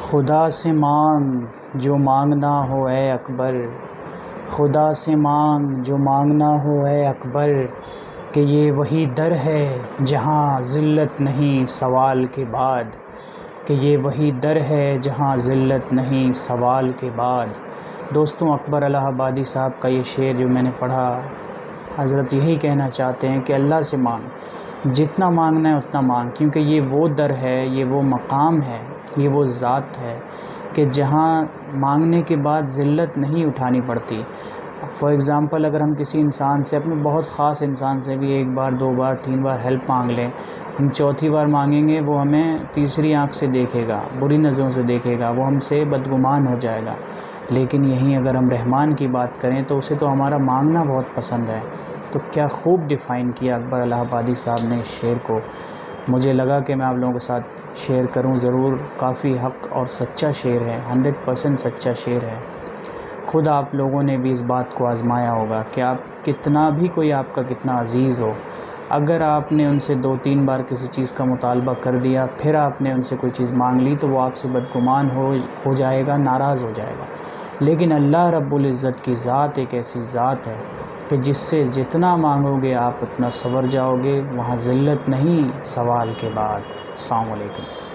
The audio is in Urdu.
خدا سے مانگ جو مانگنا ہو اے اکبر، خدا سے مانگ جو مانگنا ہو اے اکبر، کہ یہ وہی در ہے جہاں ذلت نہیں سوال کے بعد، کہ یہ وہی در ہے جہاں ذلت نہیں سوال کے بعد۔ دوستوں، اکبر الہ آبادی صاحب کا یہ شعر جو میں نے پڑھا، حضرت یہی کہنا چاہتے ہیں کہ اللہ سے مانگ، جتنا مانگنا ہے اتنا مانگ، کیونکہ یہ وہ در ہے، یہ وہ مقام ہے، یہ وہ ذات ہے کہ جہاں مانگنے کے بعد ذلت نہیں اٹھانی پڑتی۔ فار ایگزامپل، اگر ہم کسی انسان سے، اپنے بہت خاص انسان سے بھی ایک بار، دو بار، تین بار ہیلپ مانگ لیں، ہم چوتھی بار مانگیں گے وہ ہمیں تیسری آنکھ سے دیکھے گا، بری نظروں سے دیکھے گا، وہ ہم سے بدگمان ہو جائے گا۔ لیکن یہیں اگر ہم رحمان کی بات کریں تو اسے تو ہمارا مانگنا بہت پسند ہے۔ تو کیا خوب ڈیفائن کیا اکبر الہ آبادی صاحب نے اس شعر کو۔ مجھے لگا کہ میں آپ لوگوں کے ساتھ شیئر کروں ضرور، کافی حق اور سچا شعر ہے، 100% سچا شعر ہے۔ خود آپ لوگوں نے بھی اس بات کو آزمایا ہوگا کہ آپ کتنا بھی، کوئی آپ کا کتنا عزیز ہو، اگر آپ نے ان سے 2-3 بار کسی چیز کا مطالبہ کر دیا، پھر آپ نے ان سے کوئی چیز مانگ لی تو وہ آپ سے بدگمان ہو جائے گا، ناراض ہو جائے گا۔ لیکن اللہ رب العزت کی ذات ایک ایسی ذات ہے کہ جس سے جتنا مانگو گے آپ اتنا سنور جاؤ گے، وہاں ذلت نہیں سوال کے بعد۔ السلام علیکم۔